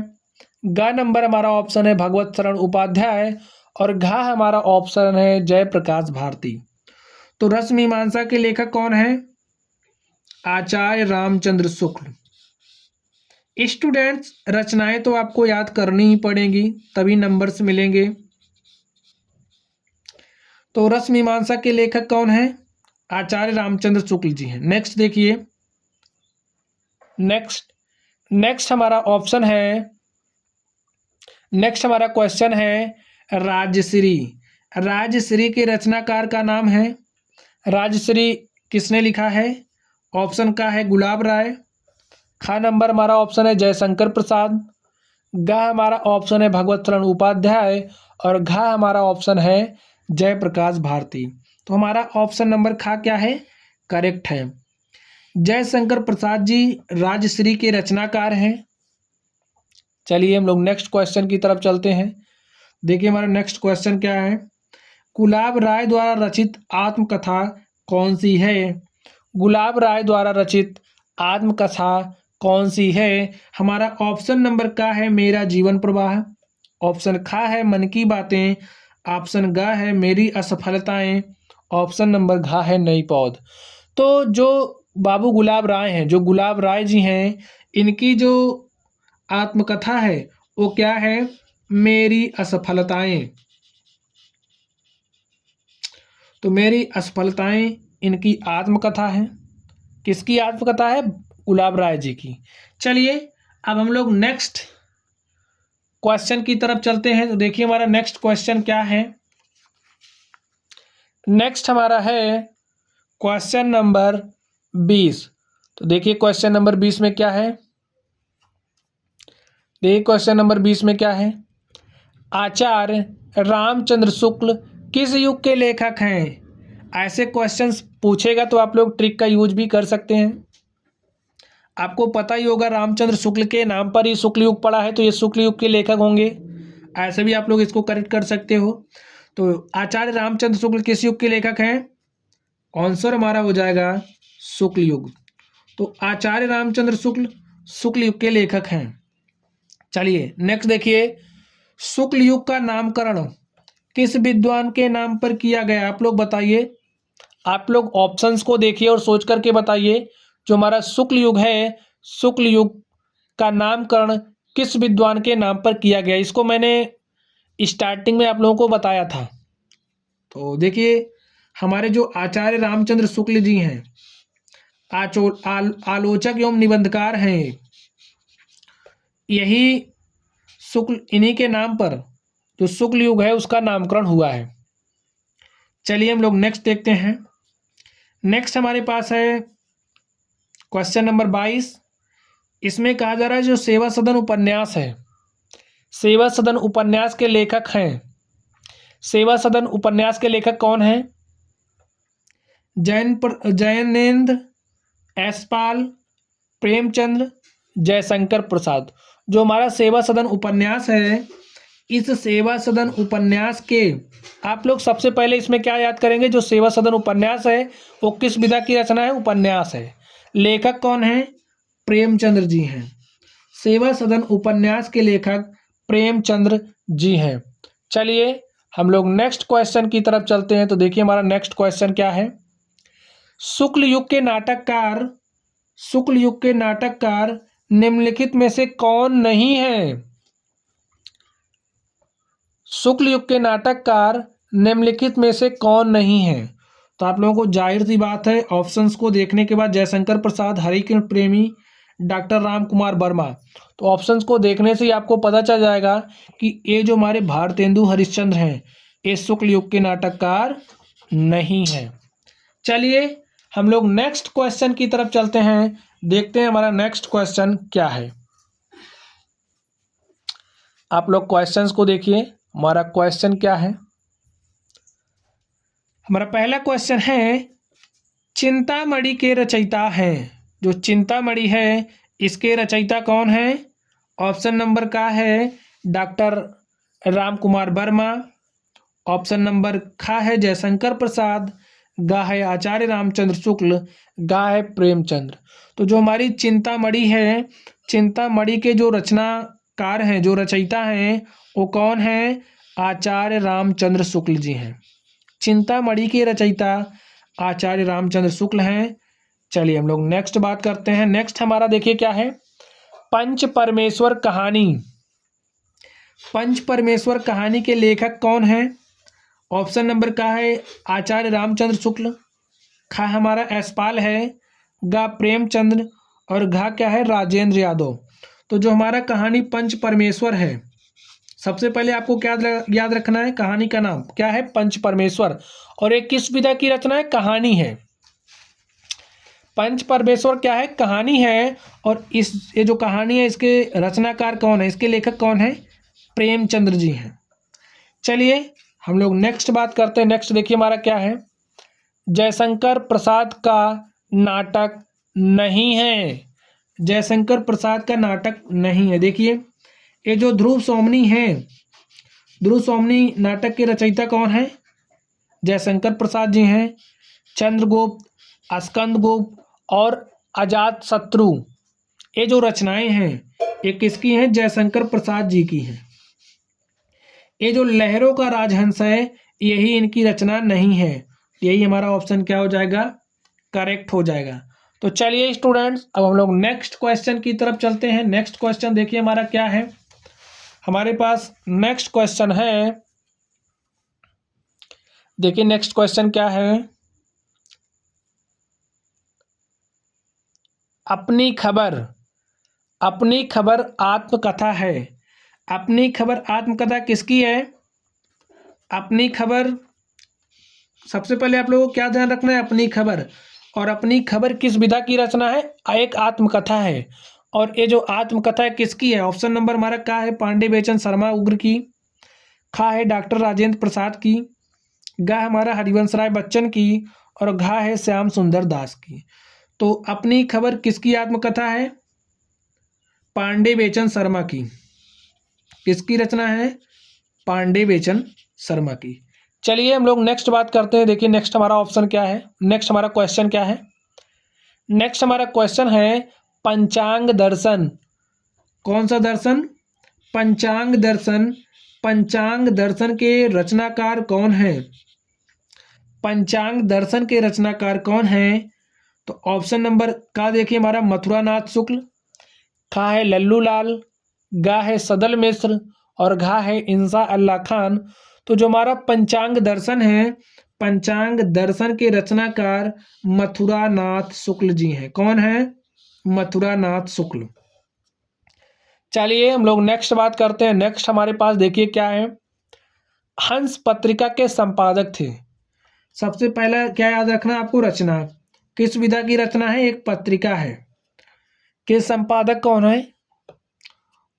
Speaker 1: ग नंबर हमारा ऑप्शन है भगवत शरण उपाध्याय और घा हमारा ऑप्शन है जयप्रकाश भारती। तो रस मीमांसा के लेखक कौन है? आचार्य रामचंद्र शुक्ल। स्टूडेंट्स, रचनाएं तो आपको याद करनी ही पड़ेंगी, तभी नंबर्स मिलेंगे। तो रस मीमांसा के लेखक कौन है? आचार्य रामचंद्र शुक्ल जी हैं। नेक्स्ट देखिए, नेक्स्ट हमारा ऑप्शन है, नेक्स्ट हमारा क्वेश्चन है राजश्री। राजश्री के रचनाकार का नाम है, राजश्री किसने लिखा है? ऑप्शन का है गुलाब राय, खा नंबर हमारा ऑप्शन है जयशंकर प्रसाद, गा हमारा ऑप्शन है भगवत शरण उपाध्याय और घा हमारा ऑप्शन है जयप्रकाश भारती। तो हमारा ऑप्शन नंबर खा क्या है? करेक्ट है। जयशंकर प्रसाद जी राजश्री के रचनाकार हैं। चलिए हम लोग नेक्स्ट क्वेश्चन की तरफ चलते हैं। देखिए हमारा नेक्स्ट क्वेश्चन क्या है। गुलाब राय द्वारा रचित आत्मकथा कौन सी है? गुलाब राय द्वारा रचित आत्मकथा कौन सी है? हमारा ऑप्शन नंबर का है मेरा जीवन प्रवाह, ऑप्शन खा है मन की बातें, ऑप्शन गा है मेरी असफलताएं, ऑप्शन नंबर घा है नई पौध। तो जो बाबू गुलाब राय हैं, जो गुलाब राय जी हैं, इनकी जो आत्मकथा है वो क्या है? मेरी असफलताएं। तो मेरी असफलताएं इनकी आत्मकथा है। किसकी आत्मकथा है? गुलाब राय जी की। चलिए अब हम लोग नेक्स्ट क्वेश्चन की तरफ चलते हैं। तो देखिए हमारा नेक्स्ट क्वेश्चन क्या है। नेक्स्ट हमारा है क्वेश्चन नंबर 20। तो देखिए क्वेश्चन नंबर 20 में क्या है। देखिए क्वेश्चन नंबर 20 में क्या है। आचार्य रामचंद्र शुक्ल किस युग के लेखक हैं? ऐसे क्वेश्चंस पूछेगा तो आप लोग ट्रिक का यूज भी कर सकते हैं। आपको पता ही होगा रामचंद्र शुक्ल के नाम पर ही शुक्ल युग पड़ा है, तो ये शुक्ल युग के लेखक होंगे। ऐसे भी आप लोग इसको करेक्ट कर सकते हो। तो आचार्य रामचंद्र शुक्ल किस युग के लेखक हैं? आंसर हमारा हो जाएगा शुक्ल युग। तो आचार्य रामचंद्र शुक्ल शुक्ल युग के लेखक हैं। चलिए नेक्स्ट देखिए, शुक्ल युग का नामकरण किस विद्वान के नाम पर किया गया? आप लोग बताइए। आप लोग ऑप्शंस को देखिए और सोच करके बताइए। जो हमारा शुक्ल युग है, शुक्ल युग का नामकरण किस विद्वान के नाम पर किया गया? इसको मैंने स्टार्टिंग में आप लोगों को बताया था। तो देखिए हमारे जो आचार्य रामचंद्र शुक्ल जी हैं, आलोचक एवं निबंधकार हैं, यही शुक्ल, इन्हीं के नाम पर जो शुक्ल युग है उसका नामकरण हुआ है। चलिए हम लोग नेक्स्ट देखते हैं। नेक्स्ट हमारे पास है क्वेश्चन नंबर 22। इसमें कहा जा रहा है जो सेवा सदन उपन्यास है, सेवा सदन उपन्यास के लेखक हैं। सेवा सदन उपन्यास के लेखक कौन हैं? जैनेन्द्र यशपाल, प्रेमचंद्र, जयशंकर प्रसाद। जो हमारा सेवा सदन उपन्यास है, इस सेवा सदन उपन्यास के आप लोग सबसे पहले इसमें क्या याद करेंगे? जो सेवा सदन उपन्यास है वो किस विधा की रचना है? उपन्यास है। लेखक कौन है? प्रेमचंद्र जी हैं। सेवा सदन उपन्यास के लेखक प्रेमचंद्र जी हैं। चलिए हम लोग नेक्स्ट क्वेश्चन की तरफ चलते हैं। तो देखिए हमारा नेक्स्ट क्वेश्चन क्या है। शुक्ल युग के नाटककार, शुक्ल युग के नाटककार निम्नलिखित में से कौन नहीं है? शुक्ल युग के नाटककार निम्नलिखित में से कौन नहीं है? तो आप लोगों को जाहिर सी बात है, ऑप्शंस को देखने के बाद जयशंकर प्रसाद, हरिकिरण प्रेमी, डॉक्टर राम कुमार वर्मा। तो ऑप्शंस को देखने से ही आपको पता चल जाएगा कि ये जो हमारे भारतेंदु हरिश्चंद्र हैं, ये शुक्ल युग के नाटककार नहीं है। चलिए हम लोग नेक्स्ट क्वेश्चन की तरफ चलते हैं, देखते हैं हमारा नेक्स्ट क्वेश्चन क्या है। आप लोग क्वेश्चंस को देखिए, हमारा क्वेश्चन क्या है। हमारा पहला क्वेश्चन है, चिंतामणि के रचयिता हैं, जो चिंतामणि है इसके रचयिता कौन है? ऑप्शन नंबर का है doctor Ram Kumar Verma, option number खा है जयशंकर प्रसाद, गा है आचार्य रामचंद्र शुक्ल, गा है प्रेमचंद्र। तो जो हमारी चिंतामणि है, चिंतामणि के जो रचनाकार हैं, जो रचयिता हैं, वो कौन है? आचार्य रामचंद्र शुक्ल जी हैं। चिंतामणि के रचयिता आचार्य रामचंद्र शुक्ल हैं। चलिए हम लोग नेक्स्ट बात करते हैं। नेक्स्ट हमारा देखिए क्या है, पंच परमेश्वर कहानी। पंच परमेश्वर कहानी के लेखक कौन है? ऑप्शन नंबर का है आचार्य रामचंद्र शुक्ल, खा हमारा यशपाल है, गा प्रेमचंद्र और घा क्या है? राजेंद्र यादव। तो जो हमारा कहानी पंच परमेश्वर है, सबसे पहले आपको क्या याद रखना है? कहानी का नाम क्या है? पंच परमेश्वर। और एक किस विधा की रचना है? कहानी है। पंच परमेश्वर क्या है? कहानी है। और ये जो कहानी है इसके रचनाकार कौन है? इसके लेखक कौन है? प्रेमचंद्र जी हैं। चलिए हम लोग नेक्स्ट बात करते हैं। नेक्स्ट देखिए हमारा क्या है, जयशंकर प्रसाद का नाटक नहीं है। जयशंकर प्रसाद का नाटक नहीं है। देखिए ये जो ध्रुव सोमनी है, ध्रुव सोमनी नाटक के रचयिता कौन है? जयशंकर प्रसाद जी हैं। चंद्रगुप्त, स्कंदगुप्त और अजात शत्रु, ये जो रचनाएं हैं ये किसकी हैं? जयशंकर प्रसाद जी की हैं। ये जो लहरों का राजहंस है, यही इनकी रचना नहीं है। यही हमारा ऑप्शन क्या हो जाएगा? करेक्ट हो जाएगा। तो चलिए स्टूडेंट्स, अब हम लोग नेक्स्ट क्वेश्चन की तरफ चलते हैं। नेक्स्ट क्वेश्चन देखिए हमारा क्या है, हमारे पास नेक्स्ट क्वेश्चन है। देखिए नेक्स्ट क्वेश्चन क्या है, अपनी खबर। अपनी खबर आत्मकथा है। अपनी खबर आत्मकथा किसकी है? अपनी खबर, सबसे पहले आप लोगों को क्या ध्यान रखना है? अपनी खबर। और अपनी खबर किस विधा की रचना है? एक आत्मकथा है। और ये जो आत्मकथा है किसकी है? ऑप्शन नंबर हमारा क्या है? पांडे बेचन शर्मा उग्र की, खा है डॉक्टर राजेंद्र प्रसाद की, गा हमारा हरिवंश राय बच्चन की और घा है श्याम सुंदर दास की। तो अपनी खबर किसकी आत्मकथा है? पांडे बेचन शर्मा की। किसकी रचना है? पांडे बेचन शर्मा की। चलिए हम लोग नेक्स्ट बात करते हैं। देखिए नेक्स्ट हमारा ऑप्शन क्या है, नेक्स्ट हमारा क्वेश्चन क्या है। नेक्स्ट हमारा क्वेश्चन है पंचांग दर्शन। कौन सा दर्शन? पंचांग दर्शन। पंचांग दर्शन के रचनाकार कौन है? पंचांग दर्शन के रचनाकार कौन है? तो ऑप्शन नंबर का देखिए हमारा मथुरानाथ शुक्ल, खा है लल्लू लाल, गा है सदल मिश्र और घा है इंसा अल्लाह खान। तो जो हमारा पंचांग दर्शन है, पंचांग दर्शन के रचनाकार मथुरानाथ शुक्ल जी हैं। कौन है? मथुरानाथ शुक्ल। चलिए हम लोग नेक्स्ट बात करते हैं। नेक्स्ट हमारे पास देखिए क्या है, हंस पत्रिका के संपादक थे। सबसे पहला क्या याद रखना आपको? रचना। किस विधा की रचना है? एक पत्रिका है। के संपादक कौन है?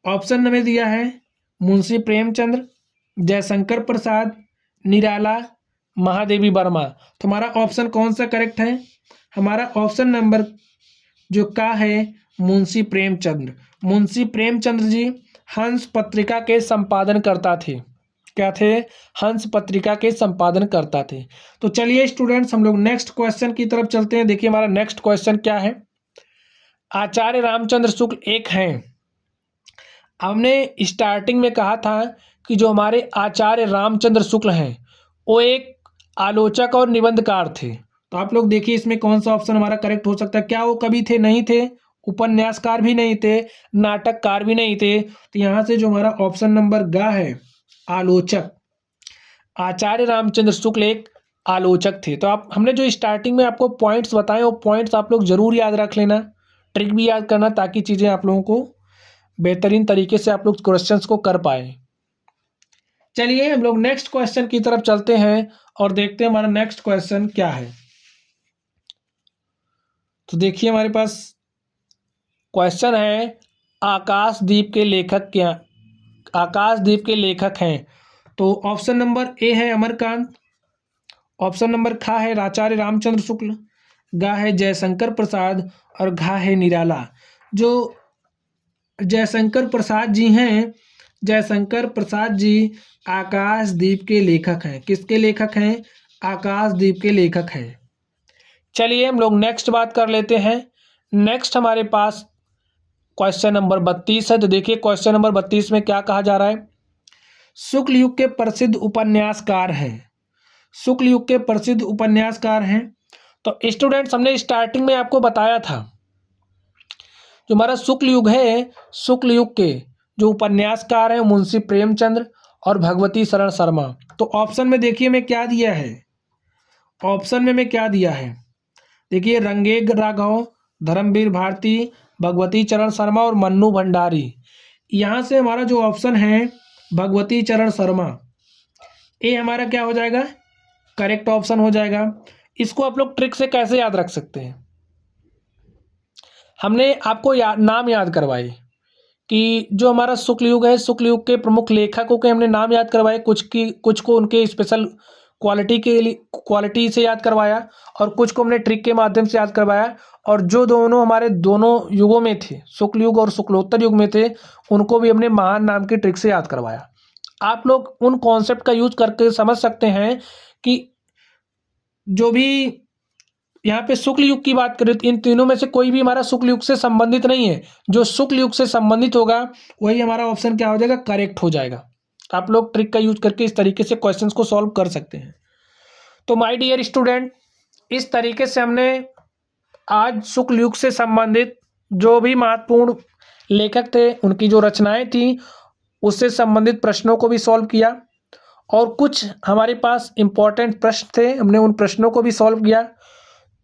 Speaker 1: ऑप्शन में दिया है मुंशी प्रेमचंद्र, जयशंकर प्रसाद, निराला, महादेवी वर्मा। तो हमारा ऑप्शन कौन सा करेक्ट है? हमारा ऑप्शन नंबर जो का है मुंशी प्रेमचंद्र। मुंशी प्रेमचंद्र जी हंस पत्रिका के संपादन करता थे। क्या थे? हंस पत्रिका के संपादन करता थे। तो चलिए स्टूडेंट्स हम लोग नेक्स्ट क्वेश्चन की तरफ चलते हैं। देखिए हमारा नेक्स्ट क्वेश्चन क्या है, आचार्य रामचंद्र शुक्ल एक हैं। हमने स्टार्टिंग में कहा था कि जो हमारे आचार्य रामचंद्र शुक्ल हैं वो एक आलोचक और निबंधकार थे। तो आप लोग देखिए इसमें कौन सा ऑप्शन हमारा करेक्ट हो सकता है। क्या वो कवि थे? नहीं थे। उपन्यासकार भी नहीं थे, नाटककार भी नहीं थे। तो यहाँ से जो हमारा ऑप्शन नंबर गा है आलोचक, आचार्य रामचंद्र शुक्ल एक आलोचक थे। तो आप हमने जो स्टार्टिंग में आपको पॉइंट्स बताए वो पॉइंट्स आप लोग जरूर याद रख लेना, ट्रिक भी याद करना, ताकि चीज़ें आप लोगों को बेहतरीन तरीके से आप लोग क्वेश्चंस को कर पाए। चलिए हम लोग नेक्स्ट क्वेश्चन की तरफ चलते हैं और देखते हैं हमारा नेक्स्ट क्वेश्चन क्या है। तो देखिए हमारे पास क्वेश्चन है, आकाशदीप के लेखक क्या? आकाशदीप के लेखक हैं। तो ऑप्शन नंबर ए है अमरकांत, ऑप्शन नंबर खा है आचार्य रामचंद्र शुक्ल, गा है जयशंकर प्रसाद और घा है निराला। जो जयशंकर प्रसाद जी हैं, जयशंकर प्रसाद जी आकाशदीप के लेखक हैं। किसके लेखक हैं? आकाशदीप के लेखक हैं। चलिए हम लोग नेक्स्ट बात कर लेते हैं। नेक्स्ट हमारे पास क्वेश्चन नंबर 32 है। तो देखिए क्वेश्चन नंबर 32 में क्या कहा जा रहा है। शुक्ल युग के प्रसिद्ध उपन्यासकार हैं। शुक्ल युग के प्रसिद्ध उपन्यासकार हैं। तो स्टूडेंट्स हमने स्टार्टिंग में आपको बताया था जो हमारा शुक्ल युग है, शुक्ल युग के जो उपन्यासकार हैं मुंशी प्रेमचंद्र और भगवती शरण शर्मा। तो ऑप्शन में देखिए मैं क्या दिया है, ऑप्शन में मैं क्या दिया है, देखिए रंगेग राघव, धर्मवीर भारती, भगवती चरण शर्मा और मन्नू भंडारी। यहाँ से हमारा जो ऑप्शन है भगवती चरण शर्मा, ये हमारा क्या हो जाएगा, करेक्ट ऑप्शन हो जाएगा। इसको आप लोग ट्रिक से कैसे याद रख सकते हैं, हमने आपको नाम याद करवाए कि जो हमारा शुक्ल युग है, शुक्ल युग के प्रमुख लेखकों के हमने नाम याद करवाए, कुछ को उनके स्पेशल क्वालिटी के लिए क्वालिटी से याद करवाया और कुछ को हमने ट्रिक के माध्यम से याद करवाया। और जो दोनों हमारे दोनों युगों में थे, शुक्ल युग और शुक्लोत्तर युग में थे, उनको भी हमने महान नाम की ट्रिक से याद करवाया। आप लोग उन कॉन्सेप्ट का यूज करके समझ सकते हैं कि जो भी यहाँ पे शुक्ल युग की बात करें तो इन तीनों में से कोई भी हमारा शुक्ल युग से संबंधित नहीं है। जो शुक्ल युग से संबंधित होगा वही हमारा ऑप्शन क्या हो जाएगा, करेक्ट हो जाएगा। आप लोग ट्रिक का यूज करके इस तरीके से क्वेश्चंस को सॉल्व कर सकते हैं। तो माय डियर स्टूडेंट, इस तरीके से हमने आज शुक्ल युग से संबंधित जो भी महत्वपूर्ण लेखक थे उनकी जो रचनाएं थी उससे संबंधित प्रश्नों को भी सॉल्व किया और कुछ हमारे पास इंपॉर्टेंट प्रश्न थे, हमने उन प्रश्नों को भी सॉल्व किया।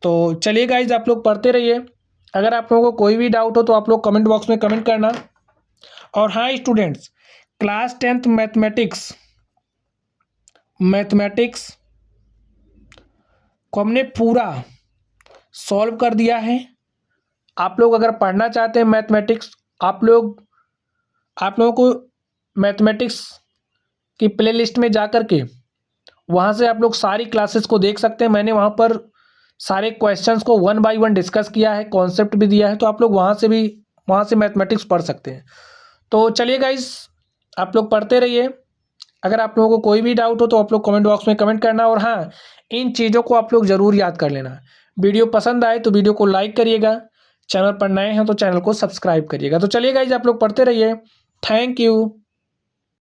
Speaker 1: तो चलिए गाइज आप लोग पढ़ते रहिए। अगर आप लोगों को कोई भी डाउट हो तो आप लोग कमेंट बॉक्स में कमेंट करना। और हाँ स्टूडेंट्स, क्लास 10th मैथमेटिक्स को हमने पूरा सॉल्व कर दिया है। आप लोग अगर पढ़ना चाहते हैं मैथमेटिक्स, आप लोगों को मैथमेटिक्स की प्लेलिस्ट में जा कर के वहाँ से आप लोग सारी क्लासेस को देख सकते हैं। मैंने वहाँ पर सारे क्वेश्चंस को 1 बाय 1 डिस्कस किया है, कॉन्सेप्ट भी दिया है, तो आप लोग वहाँ से मैथमेटिक्स पढ़ सकते हैं। तो चलिए गाइस आप लोग पढ़ते रहिए। अगर आप लोगों को कोई भी डाउट हो तो आप लोग कमेंट बॉक्स में कमेंट करना। और हाँ, इन चीज़ों को आप लोग ज़रूर याद कर लेना। वीडियो पसंद आए तो वीडियो को लाइक करिएगा, चैनल पर नए हैं तो चैनल को सब्सक्राइब करिएगा। तो चलिए गाइस आप लोग पढ़ते रहिए। Thank you.